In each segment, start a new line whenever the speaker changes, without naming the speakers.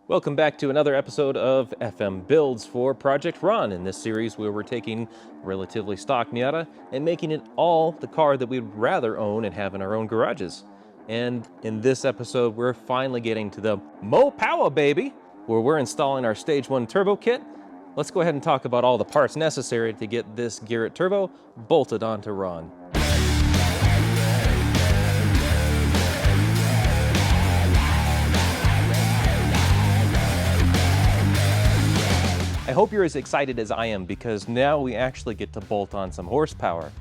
Welcome back to another episode of FM Builds for Project Ron. In this series where we're taking relatively stock Miata and making it all the car that we'd rather own and have in our own garages. And in this episode, we're finally getting to the Mo Power baby, where we're installing our Stage 1 turbo kit. Let's go ahead and talk about all the parts necessary to get this Garrett turbo bolted onto Ron. I hope you're as excited as I am because now we actually get to bolt on some horsepower.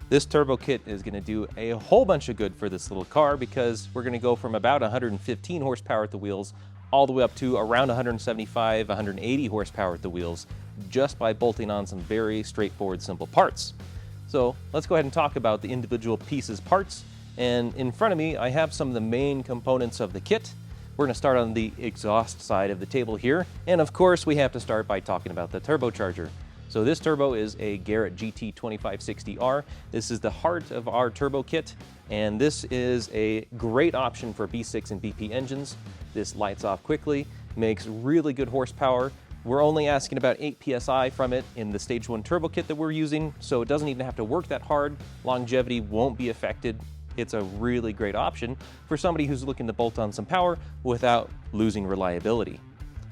This turbo kit is going to do a whole bunch of good for this little car because we're going to go from about 115 horsepower at the wheels all the way up to around 175, 180 horsepower at the wheels just by bolting on some very straightforward, simple parts. So let's go ahead and talk about the individual pieces parts. And in front of me, I have some of the main components of the kit. We're going to start on the exhaust side of the table here. And of course, we have to start by talking about the turbocharger. So this turbo is a Garrett GT2560R. This is the heart of our turbo kit. And this is a great option for V6 and BP engines. This lights off quickly, makes really good horsepower. We're only asking about 8 PSI from it in the Stage 1 turbo kit that we're using, so it doesn't even have to work that hard. Longevity won't be affected. It's a really great option for somebody who's looking to bolt on some power without losing reliability.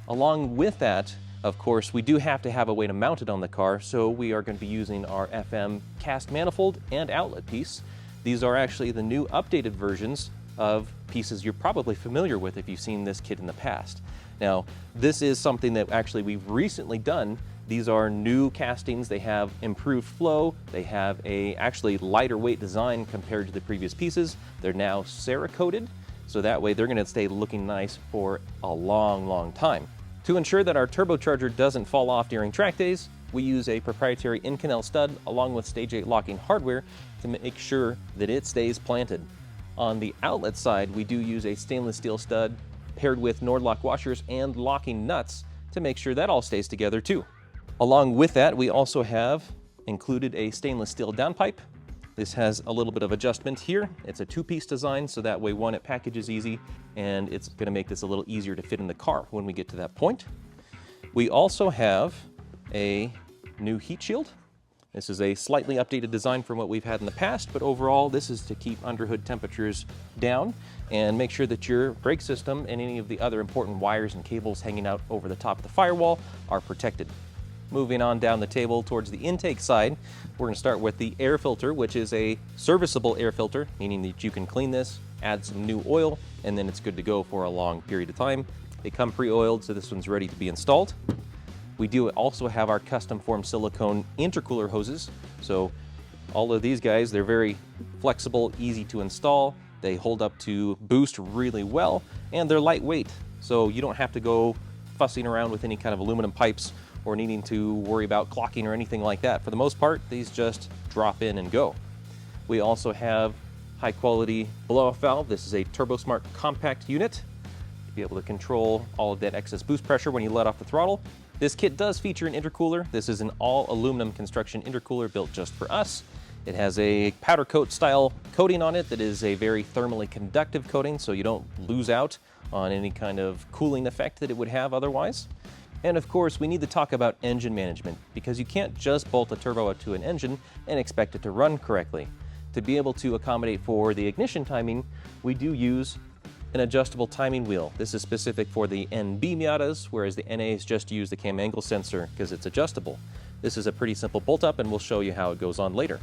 Along with that, of course, we do have to have a way to mount it on the car, so we are going to be using our FM cast manifold and outlet piece. These are actually the new updated versions of pieces you're probably familiar with if you've seen this kit in the past. Now, this is something that actually we've recently done. These are new castings. They have improved flow. They have a actually lighter weight design compared to the previous pieces. They're now Cerakoted, so that way they're going to stay looking nice for a long time. To ensure that our turbocharger doesn't fall off during track days, we use a proprietary Inconel stud along with Stage 8 locking hardware to make sure that it stays planted. On the outlet side, we do use a stainless steel stud paired with Nordlock washers and locking nuts to make sure that all stays together too. Along with that, we also have included a stainless steel downpipe. This has a little bit of adjustment here. It's a two-piece design, so that way, one, it packages easy, and it's going to make this a little easier to fit in the car when we get to that point. We also have a new heat shield. This is a slightly updated design from what we've had in the past, but overall, this is to keep underhood temperatures down and make sure that your brake system and any of the other important wires and cables hanging out over the top of the firewall are protected. Moving on down the table towards the intake side, we're going to start with the air filter, which is a serviceable air filter, meaning that you can clean this, add some new oil, and then it's good to go for a long period of time. They come pre-oiled, so this one's ready to be installed. We do also have our custom formed silicone intercooler hoses. So all of these guys, they're very flexible, easy to install. They hold up to boost really well, and they're lightweight. So you don't have to go fussing around with any kind of aluminum pipes or needing to worry about clocking or anything like that. For the most part, these just drop in and go. We also have high quality blow-off valve. This is a TurboSmart compact unit to be able to control all of that excess boost pressure when you let off the throttle. This kit does feature an intercooler. This is an all aluminum construction intercooler built just for us. It has a powder coat style coating on it that is a very thermally conductive coating, so you don't lose out on any kind of cooling effect that it would have otherwise. And of course, we need to talk about engine management because you can't just bolt a turbo to an engine and expect it to run correctly. To be able to accommodate for the ignition timing, we do use an adjustable timing wheel. This is specific for the NB Miatas, whereas the NAs just use the cam angle sensor because it's adjustable. This is a pretty simple bolt up, and we'll show you how it goes on later.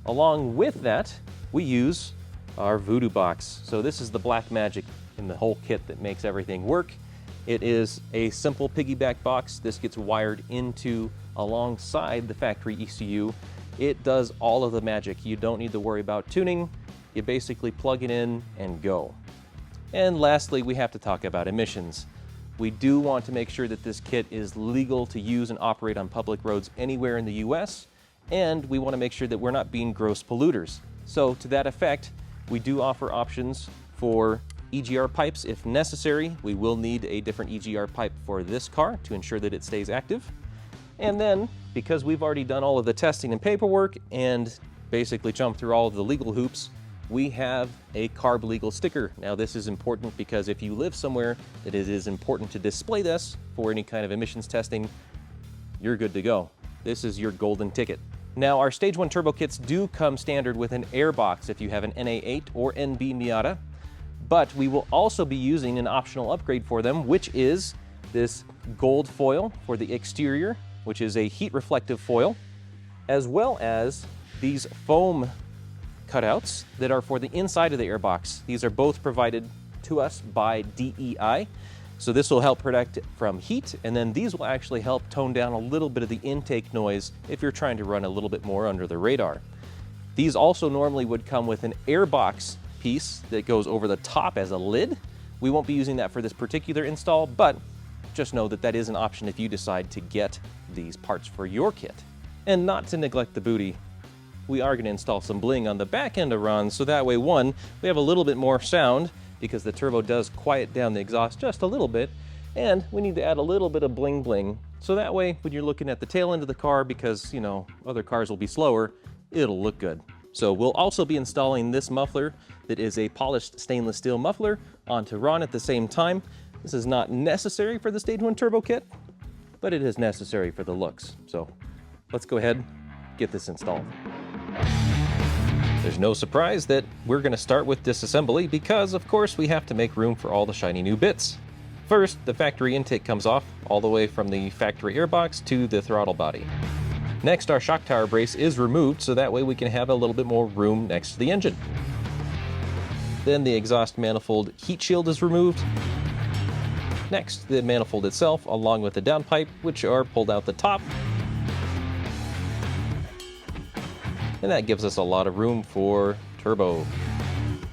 Along with that, we use our Voodoo box. So this is the black magic in the whole kit that makes everything work. It is a simple piggyback box. This gets wired into alongside the factory ECU. It does all of the magic. You don't need to worry about tuning. You basically plug it in and go. And lastly, we have to talk about emissions. We do want to make sure that this kit is legal to use and operate on public roads anywhere in the US, and we want to make sure that we're not being gross polluters. So to that effect, we do offer options for EGR pipes if necessary. We will need a different EGR pipe for this car to ensure that it stays active. And then, because we've already done all of the testing and paperwork and basically jumped through all of the legal hoops, we have a carb legal sticker. Now this is important because if you live somewhere that it is important to display this for any kind of emissions testing, you're good to go. This is your golden ticket. Now our Stage 1 turbo kits do come standard with an air box if you have an NA8 or NB Miata, but we will also be using an optional upgrade for them, which is this gold foil for the exterior, which is a heat reflective foil, as well as these foam cutouts that are for the inside of the airbox. These are both provided to us by DEI. So this will help protect from heat, and then these will actually help tone down a little bit of the intake noise if you're trying to run a little bit more under the radar. These also normally would come with an airbox piece that goes over the top as a lid. We won't be using that for this particular install, but just know that that is an option if you decide to get these parts for your kit. And not to neglect the booty, we are going to install some bling on the back end of Ron's, so that way, one, we have a little bit more sound because the turbo does quiet down the exhaust just a little bit, and we need to add a little bit of bling bling, so that way when you're looking at the tail end of the car, because, you know, other cars will be slower, it'll look good. So we'll also be installing this muffler that is a polished stainless steel muffler onto Ron at the same time. This is not necessary for the Stage 1 turbo kit, but it is necessary for the looks. So let's go ahead, get this installed. There's no surprise that we're going to start with disassembly because, of course, we have to make room for all the shiny new bits. First, the factory intake comes off all the way from the factory airbox to the throttle body. Next, our shock tower brace is removed so that way we can have a little bit more room next to the engine. Then the exhaust manifold heat shield is removed. Next, the manifold itself along with the downpipe, which are pulled out the top. And that gives us a lot of room for turbo.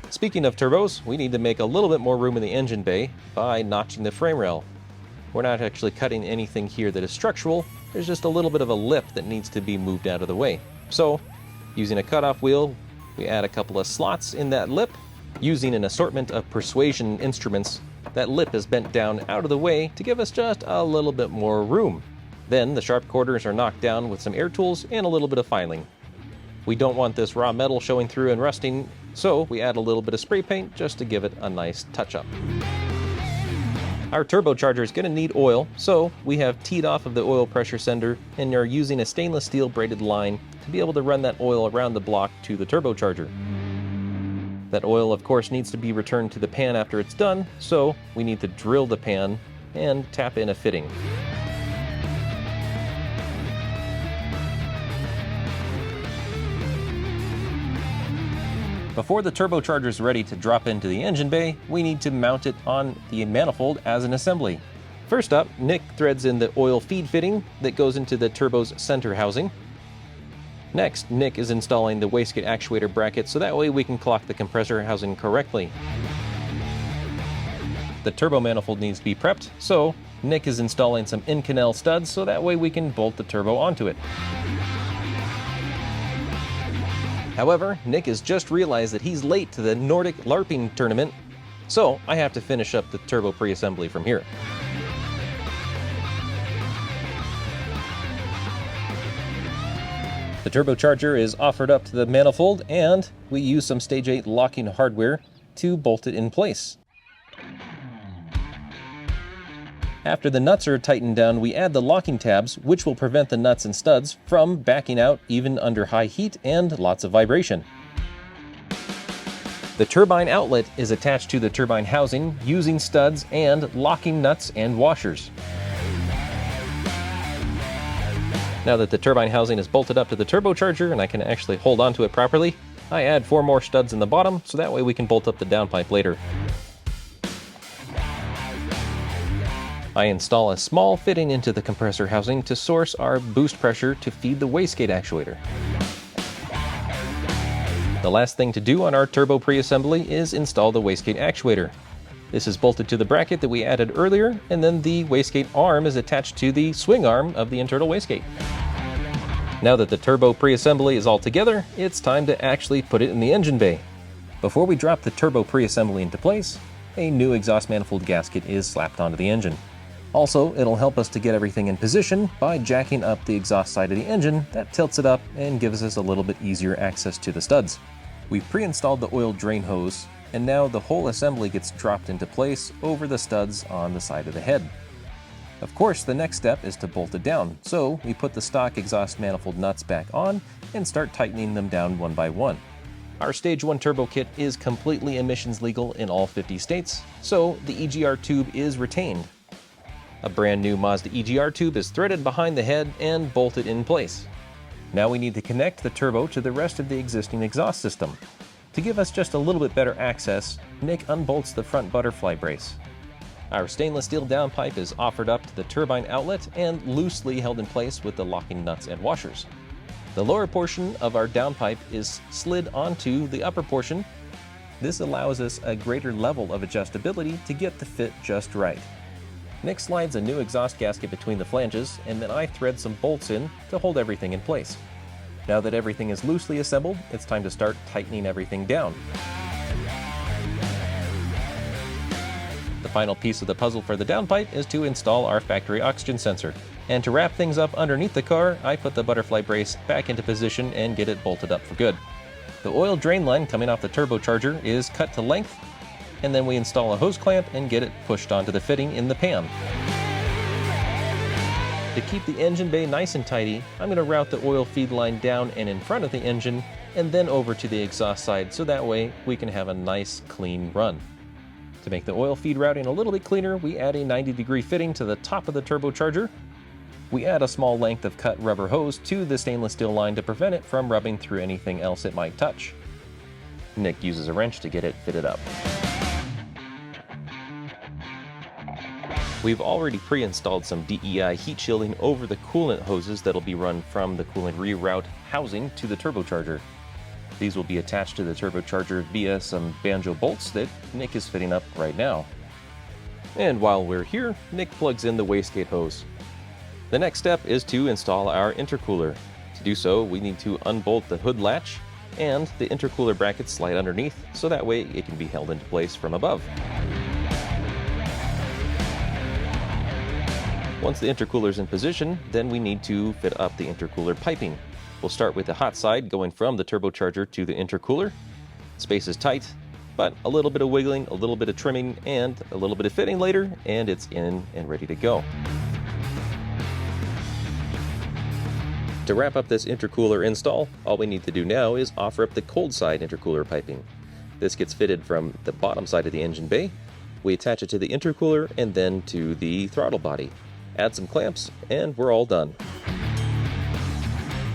Speaking of turbos, we need to make a little bit more room in the engine bay by notching the frame rail. We're not actually cutting anything here that is structural, there's just a little bit of a lip that needs to be moved out of the way. So, using a cutoff wheel, we add a couple of slots in that lip. Using an assortment of persuasion instruments, that lip is bent down out of the way to give us just a little bit more room. Then the sharp corners are knocked down with some air tools and a little bit of filing. We don't want this raw metal showing through and rusting, so we add a little bit of spray paint just to give it a nice touch-up. Our turbocharger is going to need oil, so we have teed off of the oil pressure sender and are using a stainless steel braided line to be able to run that oil around the block to the turbocharger. That oil, of course, needs to be returned to the pan after it's done, so we need to drill the pan and tap in a fitting. Before the turbocharger is ready to drop into the engine bay, we need to mount it on the manifold as an assembly. First up, Nick threads in the oil feed fitting that goes into the turbo's center housing. Next, Nick is installing the wastegate actuator bracket so that way we can clock the compressor housing correctly. The turbo manifold needs to be prepped, so Nick is installing some in-canal studs so that way we can bolt the turbo onto it. However, Nick has just realized that he's late to the Nordic LARPing tournament, so I have to finish up the turbo pre-assembly from here. The turbocharger is offered up to the manifold, and we use some Stage 8 locking hardware to bolt it in place. After the nuts are tightened down, we add the locking tabs, which will prevent the nuts and studs from backing out even under high heat and lots of vibration. The turbine outlet is attached to the turbine housing using studs and locking nuts and washers. Now that the turbine housing is bolted up to the turbocharger and I can actually hold onto it properly, I add 4 more studs in the bottom so that way we can bolt up the downpipe later. I install a small fitting into the compressor housing to source our boost pressure to feed the wastegate actuator. The last thing to do on our turbo pre-assembly is install the wastegate actuator. This is bolted to the bracket that we added earlier, and then the wastegate arm is attached to the swing arm of the internal wastegate. Now that the turbo pre-assembly is all together, it's time to actually put it in the engine bay. Before we drop the turbo pre-assembly into place, a new exhaust manifold gasket is slapped onto the engine. Also, it'll help us to get everything in position by jacking up the exhaust side of the engine that tilts it up and gives us a little bit easier access to the studs. We've pre-installed the oil drain hose, and now the whole assembly gets dropped into place over the studs on the side of the head. Of course, the next step is to bolt it down, so we put the stock exhaust manifold nuts back on and start tightening them down one by one. Our Stage 1 turbo kit is completely emissions legal in all 50 states, so the EGR tube is retained. A brand new Mazda EGR tube is threaded behind the head and bolted in place. Now we need to connect the turbo to the rest of the existing exhaust system. To give us just a little bit better access, Nick unbolts the front butterfly brace. Our stainless steel downpipe is offered up to the turbine outlet and loosely held in place with the locking nuts and washers. The lower portion of our downpipe is slid onto the upper portion. This allows us a greater level of adjustability to get the fit just right. Nick slides a new exhaust gasket between the flanges, and then I thread some bolts in to hold everything in place. Now that everything is loosely assembled, it's time to start tightening everything down. The final piece of the puzzle for the downpipe is to install our factory oxygen sensor. And to wrap things up underneath the car, I put the butterfly brace back into position and get it bolted up for good. The oil drain line coming off the turbocharger is cut to length, and then we install a hose clamp and get it pushed onto the fitting in the pan. To keep the engine bay nice and tidy, I'm going to route the oil feed line down and in front of the engine, and then over to the exhaust side, so that way we can have a nice clean run. To make the oil feed routing a little bit cleaner, we add a 90-degree fitting to the top of the turbocharger. We add a small length of cut rubber hose to the stainless steel line to prevent it from rubbing through anything else it might touch. Nick uses a wrench to get it fitted up. We've already pre-installed some DEI heat shielding over the coolant hoses that'll be run from the coolant reroute housing to the turbocharger. These will be attached to the turbocharger via some banjo bolts that Nick is fitting up right now. And while we're here, Nick plugs in the wastegate hose. The next step is to install our intercooler. To do so, we need to unbolt the hood latch, and the intercooler brackets slide underneath, so that way it can be held into place from above. Once the intercooler is in position, then we need to fit up the intercooler piping. We'll start with the hot side going from the turbocharger to the intercooler. Space is tight, but a little bit of wiggling, a little bit of trimming, and a little bit of fitting later, and it's in and ready to go. To wrap up this intercooler install, all we need to do now is offer up the cold side intercooler piping. This gets fitted from the bottom side of the engine bay. We attach it to the intercooler and then to the throttle body. Add some clamps, and we're all done.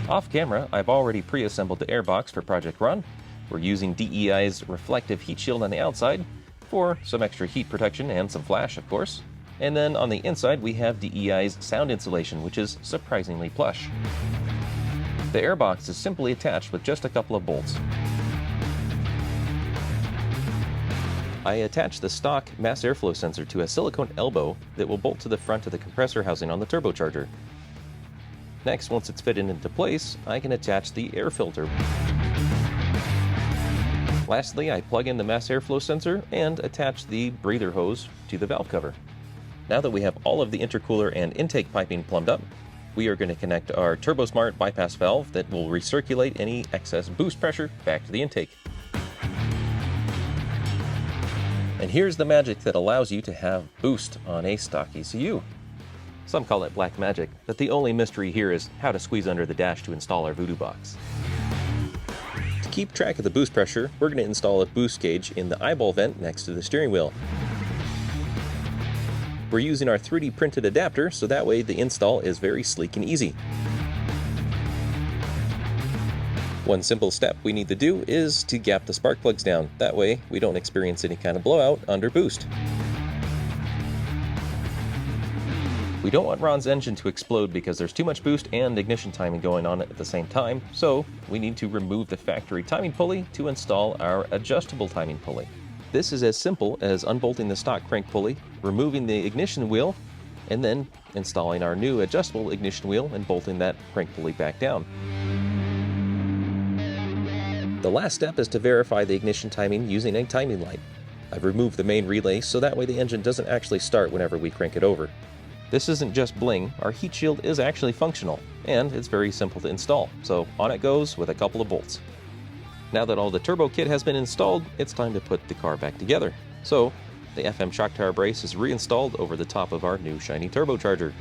Off camera, I've already pre-assembled the airbox for Project Run. We're using DEI's reflective heat shield on the outside for some extra heat protection and some flash, of course. And then on the inside, we have DEI's sound insulation, which is surprisingly plush. The airbox is simply attached with just a couple of bolts. I attached the stock mass airflow sensor to a silicone elbow that will bolt to the front of the compressor housing on the turbocharger. Next, once it's fitted into place, I can attach the air filter. Lastly, I plug in the mass airflow sensor and attach the breather hose to the valve cover. Now that we have all of the intercooler and intake piping plumbed up, we are going to connect our TurboSmart bypass valve that will recirculate any excess boost pressure back to the intake. And here's the magic that allows you to have boost on a stock ECU. Some call it black magic, but the only mystery here is how to squeeze under the dash to install our voodoo box. To keep track of the boost pressure, we're going to install a boost gauge in the eyeball vent next to the steering wheel. We're using our 3D printed adapter, so that way the install is very sleek and easy. One simple step we need to do is to gap the spark plugs down. That way we don't experience any kind of blowout under boost. We don't want Ron's engine to explode because there's too much boost and ignition timing going on at the same time, so we need to remove the factory timing pulley to install our adjustable timing pulley. This is as simple as unbolting the stock crank pulley, removing the ignition wheel, and then installing our new adjustable ignition wheel and bolting that crank pulley back down. The last step is to verify the ignition timing using a timing light. I've removed the main relay so that way the engine doesn't actually start whenever we crank it over. This isn't just bling, our heat shield is actually functional, and it's very simple to install, so on it goes with a couple of bolts. Now that all the turbo kit has been installed, it's time to put the car back together. So, the FM shock tower brace is reinstalled over the top of our new shiny turbocharger.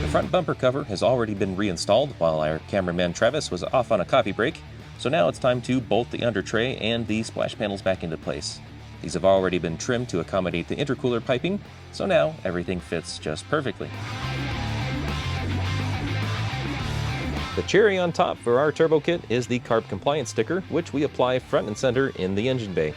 The front bumper cover has already been reinstalled while our cameraman Travis was off on a coffee break, so now it's time to bolt the under tray and the splash panels back into place. These have already been trimmed to accommodate the intercooler piping, so now everything fits just perfectly. The cherry on top for our turbo kit is the Carb compliance sticker, which we apply front and center in the engine bay.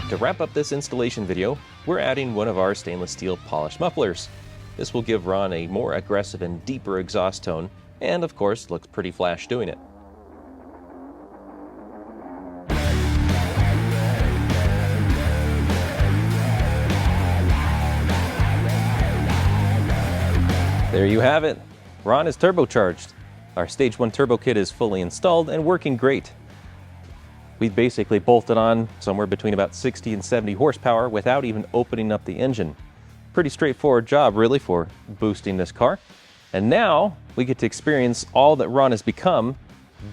To wrap up this installation video, we're adding one of our stainless steel polished mufflers. This will give Ron a more aggressive and deeper exhaust tone, and of course looks pretty flash doing it. There you have it. Ron is turbocharged. Our Stage 1 turbo kit is fully installed and working great. We basically bolted on somewhere between about 60 and 70 horsepower without even opening up the engine. Pretty straightforward job really for boosting this car. And now we get to experience all that Ron has become,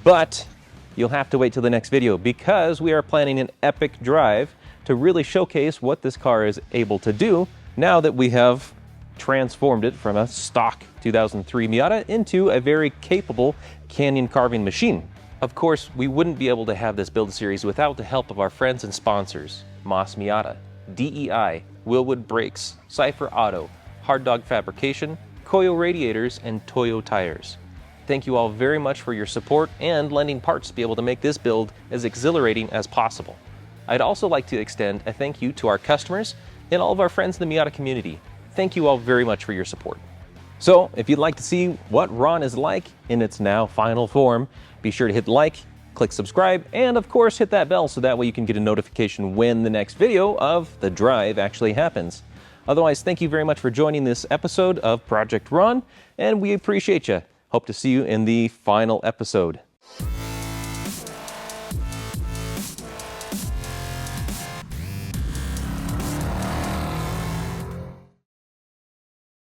but you'll have to wait till the next video because we are planning an epic drive to really showcase what this car is able to do now that we have transformed it from a stock 2003 Miata into a very capable canyon carving machine. Of course, we wouldn't be able to have this build series without the help of our friends and sponsors, Mazda Miata, DEI, Willwood Brakes, CipherAuto, Hard Dog Fabrication, Koyo Radiators, and Toyo Tires. Thank you all very much for your support and lending parts to be able to make this build as exhilarating as possible. I'd also like to extend a thank you to our customers and all of our friends in the Miata community. Thank you all very much for your support. So, if you'd like to see what Ron is like in its now final form, be sure to hit like, click subscribe, and of course hit that bell so that way you can get a notification when the next video of the drive actually happens. Otherwise, thank you very much for joining this episode of Project Ron, and we appreciate you. Hope to see you in the final episode.